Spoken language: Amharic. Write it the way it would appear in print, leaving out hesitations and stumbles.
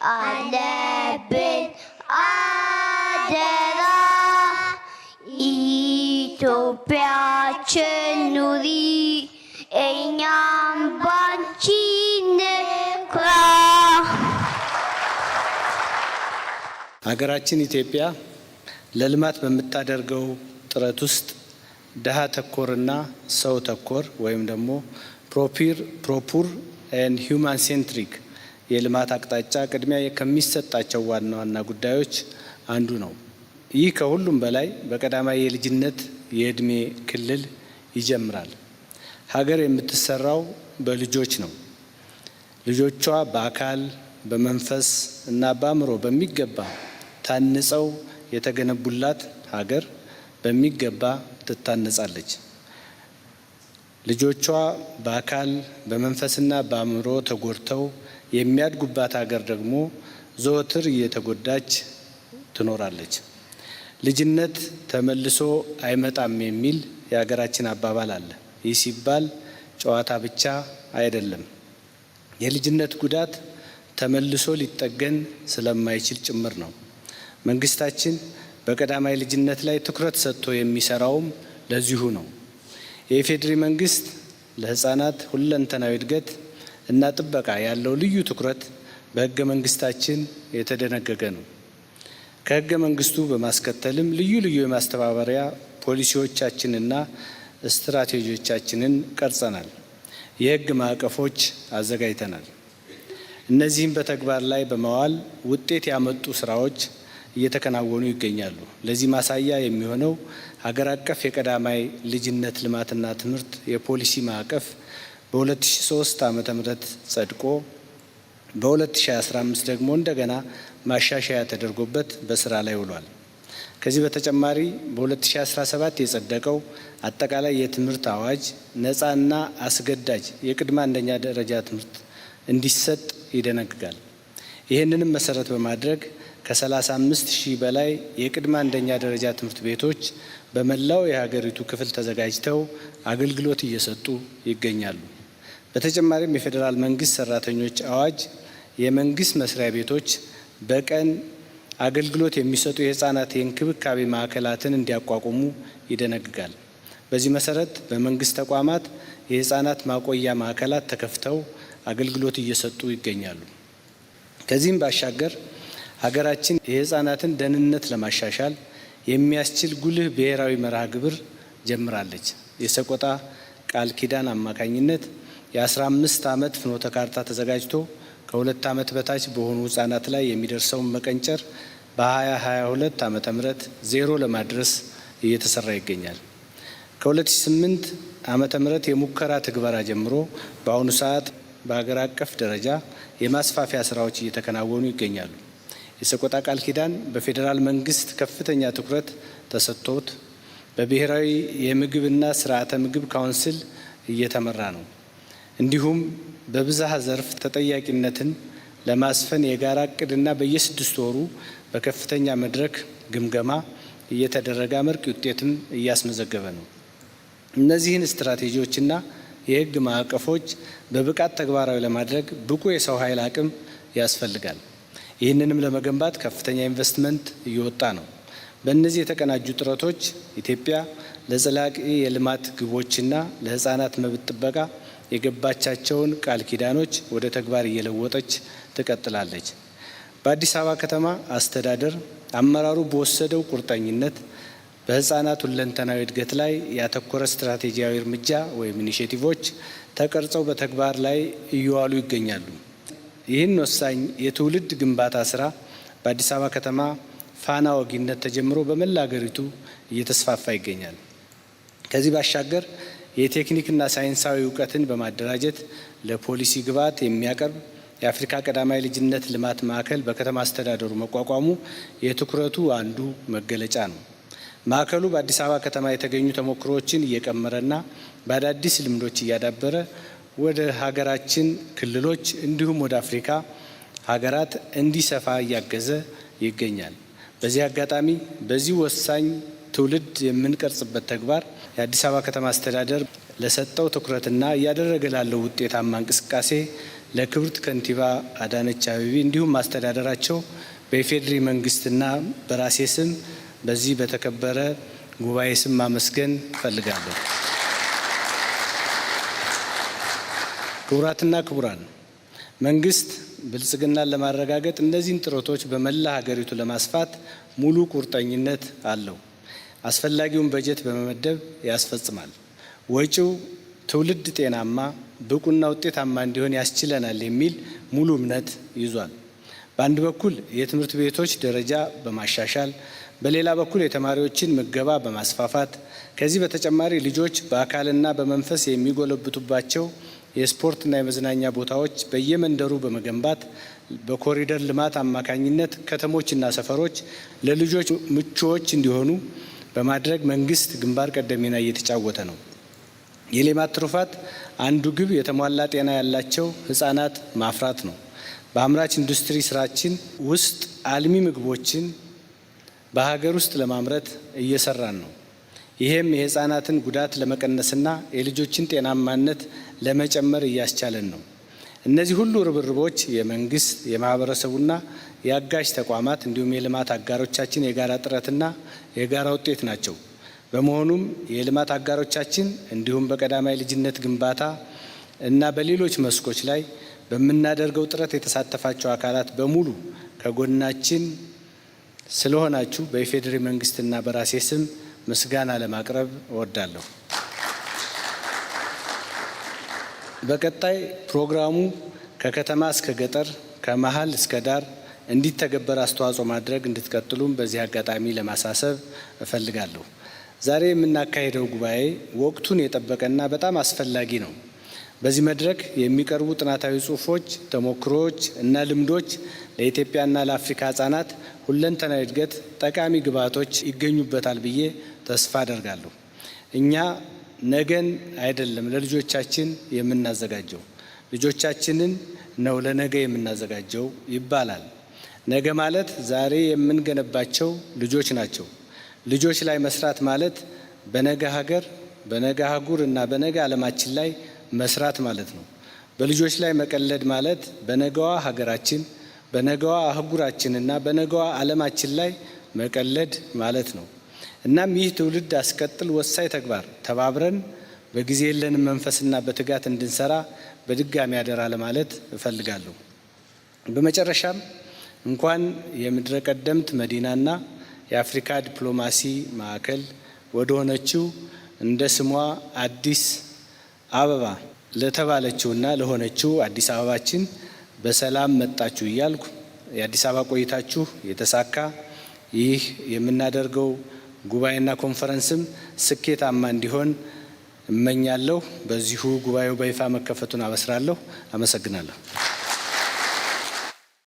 አለብን አደራ። ኢትዮጵያችን ኑሪ እኛም ባንቺ ንኩራ። ሀገራችን ኢትዮጵያ ለልማት በምታደርገው ጥረት ውስጥ ድሃ ተኮርና ሰው ተኮር ወይም ደግሞ ፕሮፑር ኤንድ ሂውማን ሴንትሪክ የልማት አቅጣጫ ቅድሚያ ከሚሰጣቸው ዋና ዋና ጉዳዮች አንዱ ነው። ይህ ከሁሉም በላይ በቀዳማይ የልጅነት የእድሜ ክልል ይጀምራል። ሀገር የምትሰራው በልጆች ነው። ልጆቿ በአካል በመንፈስ እና በአእምሮ በሚገባ ታንጸው የተገነቡላት ሀገር በሚገባ ትታነጻለች። ልጆቿ በአካል በመንፈስና በአእምሮ ተጎድተው የሚያድጉባት ሀገር ደግሞ ዘወትር እየተጎዳች ትኖራለች። ልጅነት ተመልሶ አይመጣም የሚል የሀገራችን አባባል አለ። ይህ ሲባል ጨዋታ ብቻ አይደለም። የልጅነት ጉዳት ተመልሶ ሊጠገን ስለማይችል ጭምር ነው። መንግስታችን በቀዳማይ ልጅነት ላይ ትኩረት ሰጥቶ የሚሰራውም ለዚሁ ነው። የኢፌዴሪ መንግስት ለህፃናት ሁለንተናዊ እድገት እና ጥበቃ ያለው ልዩ ትኩረት በህገ መንግስታችን የተደነገገ ነው። ከህገ መንግስቱ በማስከተልም ልዩ ልዩ የማስተባበሪያ ፖሊሲዎቻችንና ስትራቴጂዎቻችንን ቀርጸናል። የህግ ማዕቀፎች አዘጋጅተናል። እነዚህም በተግባር ላይ በመዋል ውጤት ያመጡ ስራዎች እየተከናወኑ ይገኛሉ። ለዚህ ማሳያ የሚሆነው ሀገር አቀፍ የቀዳማይ ልጅነት ልማትና ትምህርት የፖሊሲ ማዕቀፍ በ2003 ዓ.ም ጸድቆ በ2015 ደግሞ እንደገና ማሻሻያ ተደርጎበት በስራ ላይ ውሏል። ከዚህ በተጨማሪ በ2017 የጸደቀው አጠቃላይ የትምህርት አዋጅ ነፃና አስገዳጅ የቅድመ አንደኛ ደረጃ ትምህርት እንዲሰጥ ይደነግጋል። ይህንንም መሰረት በማድረግ ከ35,000 በላይ የቅድመ አንደኛ ደረጃ ትምህርት ቤቶች በመላው የሀገሪቱ ክፍል ተዘጋጅተው አገልግሎት እየሰጡ ይገኛሉ። በተጨማሪም የፌዴራል መንግስት ሰራተኞች አዋጅ የመንግስት መስሪያ ቤቶች በቀን አገልግሎት የሚሰጡ የህፃናት የእንክብካቤ ማዕከላትን እንዲያቋቁሙ ይደነግጋል። በዚህ መሰረት በመንግስት ተቋማት የህፃናት ማቆያ ማዕከላት ተከፍተው አገልግሎት እየሰጡ ይገኛሉ። ከዚህም ባሻገር ሀገራችን የህፃናትን ደህንነት ለማሻሻል የሚያስችል ጉልህ ብሔራዊ መርሃ ግብር ጀምራለች። የሰቆጣ ቃል ኪዳን አማካኝነት የ15 ዓመት ፍኖተ ካርታ ተዘጋጅቶ ከ2 ዓመት በታች በሆኑ ህፃናት ላይ የሚደርሰውን መቀንጨር በ2022 ዓ.ም ዜሮ ለማድረስ እየተሰራ ይገኛል። ከ2008 ዓ.ም የሙከራ ትግበራ ጀምሮ በአሁኑ ሰዓት በሀገር አቀፍ ደረጃ የማስፋፊያ ስራዎች እየተከናወኑ ይገኛሉ። የሰቆጣ ቃል ኪዳን በፌዴራል መንግስት ከፍተኛ ትኩረት ተሰጥቶት በብሔራዊ የምግብና ስርዓተ ምግብ ካውንስል እየተመራ ነው። እንዲሁም በብዝሃ ዘርፍ ተጠያቂነትን ለማስፈን የጋራ እቅድና በየ6 ወሩ በከፍተኛ መድረክ ግምገማ እየተደረገ አመርቂ ውጤትም እያስመዘገበ ነው። እነዚህን ስትራቴጂዎችና የህግ ማዕቀፎች በብቃት ተግባራዊ ለማድረግ ብቁ የሰው ኃይል አቅም ያስፈልጋል። ይህንንም ለመገንባት ከፍተኛ ኢንቨስትመንት እየወጣ ነው። በእነዚህ የተቀናጁ ጥረቶች ኢትዮጵያ ለዘላቂ የልማት ግቦችና ለህፃናት መብት ጥበቃ የገባቻቸውን ቃል ኪዳኖች ወደ ተግባር እየለወጠች ትቀጥላለች። በአዲስ አበባ ከተማ አስተዳደር አመራሩ በወሰደው ቁርጠኝነት በህፃናት ሁለንተናዊ እድገት ላይ ያተኮረ ስትራቴጂያዊ እርምጃ ወይም ኢኒሼቲቮች ተቀርጸው በተግባር ላይ እየዋሉ ይገኛሉ። ይህን ወሳኝ የትውልድ ግንባታ ስራ በአዲስ አበባ ከተማ ፋና ወጊነት ተጀምሮ በመላ ሀገሪቱ እየተስፋፋ ይገኛል። ከዚህ ባሻገር የቴክኒክና ሳይንሳዊ እውቀትን በማደራጀት ለፖሊሲ ግብዓት የሚያቀርብ የአፍሪካ ቀዳማይ ልጅነት ልማት ማዕከል በከተማ አስተዳደሩ መቋቋሙ የትኩረቱ አንዱ መገለጫ ነው። ማዕከሉ በአዲስ አበባ ከተማ የተገኙ ተሞክሮዎችን እየቀመረና በአዳዲስ ልምዶች እያዳበረ ወደ ሀገራችን ክልሎች እንዲሁም ወደ አፍሪካ ሀገራት እንዲሰፋ እያገዘ ይገኛል። በዚህ አጋጣሚ በዚህ ወሳኝ ትውልድ የምንቀርጽበት ተግባር የአዲስ አበባ ከተማ አስተዳደር ለሰጠው ትኩረትና እያደረገ ላለው ውጤታማ እንቅስቃሴ ለክብርት ከንቲባ አዳነች አቤቤ እንዲሁም ማስተዳደራቸው በኢፌዴሪ መንግስትና በራሴ ስም በዚህ በተከበረ ጉባኤ ስም ማመስገን እፈልጋለሁ። ክቡራትና ክቡራን፣ መንግስት ብልጽግናን ለማረጋገጥ እነዚህን ጥረቶች በመላ ሀገሪቱ ለማስፋት ሙሉ ቁርጠኝነት አለው። አስፈላጊውን በጀት በመመደብ ያስፈጽማል። ወጪው ትውልድ ጤናማ፣ ብቁና ውጤታማ እንዲሆን ያስችለናል የሚል ሙሉ እምነት ይዟል። በአንድ በኩል የትምህርት ቤቶች ደረጃ በማሻሻል በሌላ በኩል የተማሪዎችን ምገባ በማስፋፋት ከዚህ በተጨማሪ ልጆች በአካልና በመንፈስ የሚጎለብቱባቸው የስፖርትና የመዝናኛ ቦታዎች በየመንደሩ በመገንባት በኮሪደር ልማት አማካኝነት ከተሞችና ሰፈሮች ለልጆች ምቹዎች እንዲሆኑ በማድረግ መንግስት ግንባር ቀደም ሚና እየተጫወተ ነው። የሌማት ትሩፋት አንዱ ግብ የተሟላ ጤና ያላቸው ህጻናት ማፍራት ነው። በአምራች ኢንዱስትሪ ስራችን ውስጥ አልሚ ምግቦችን በሀገር ውስጥ ለማምረት እየሰራን ነው። ይህም የህፃናትን ጉዳት ለመቀነስና የልጆችን ጤናማነት ለመጨመር እያስቻለን ነው። እነዚህ ሁሉ ርብርቦች የመንግስት የማህበረሰቡና የአጋዥ ተቋማት እንዲሁም የልማት አጋሮቻችን የጋራ ጥረትና የጋራ ውጤት ናቸው። በመሆኑም የልማት አጋሮቻችን እንዲሁም በቀዳማይ ልጅነት ግንባታ እና በሌሎች መስኮች ላይ በምናደርገው ጥረት የተሳተፋቸው አካላት በሙሉ ከጎናችን ስለሆናችሁ በኢፌዴሪ መንግስትና በራሴ ስም ምስጋና ለማቅረብ እወዳለሁ። በቀጣይ ፕሮግራሙ ከከተማ እስከ ገጠር ከመሀል እስከ ዳር እንዲተገበር አስተዋጽኦ ማድረግ እንድትቀጥሉም በዚህ አጋጣሚ ለማሳሰብ እፈልጋለሁ። ዛሬ የምናካሄደው ጉባኤ ወቅቱን የጠበቀና በጣም አስፈላጊ ነው። በዚህ መድረክ የሚቀርቡ ጥናታዊ ጽሑፎች፣ ተሞክሮዎች እና ልምዶች ለኢትዮጵያና ለአፍሪካ ህጻናት ሁለንተናዊ እድገት ጠቃሚ ግብዓቶች ይገኙበታል ብዬ ተስፋ አደርጋለሁ። እኛ ነገን አይደለም ለልጆቻችን የምናዘጋጀው፣ ልጆቻችንን ነው ለነገ የምናዘጋጀው ይባላል። ነገ ማለት ዛሬ የምንገነባቸው ልጆች ናቸው። ልጆች ላይ መስራት ማለት በነገ ሀገር፣ በነገ አህጉር እና በነገ ዓለማችን ላይ መስራት ማለት ነው። በልጆች ላይ መቀለድ ማለት በነገዋ ሀገራችን፣ በነገዋ አህጉራችንና በነገዋ ዓለማችን ላይ መቀለድ ማለት ነው። እናም ይህ ትውልድ አስቀጥል ወሳኝ ተግባር ተባብረን በጊዜ የለንም መንፈስና በትጋት እንድንሰራ በድጋሚ አደራ ለማለት እፈልጋለሁ። በመጨረሻም እንኳን የምድረ ቀደምት መዲናና የአፍሪካ ዲፕሎማሲ ማዕከል ወደ ሆነችው እንደ ስሟ አዲስ አበባ ለተባለችውና ለሆነችው አዲስ አበባችን በሰላም መጣችሁ እያልኩ የአዲስ አበባ ቆይታችሁ የተሳካ ይህ የምናደርገው ጉባኤና ኮንፈረንስም ስኬታማ እንዲሆን እመኛለሁ። በዚሁ ጉባኤው በይፋ መከፈቱን አበስራለሁ። አመሰግናለሁ።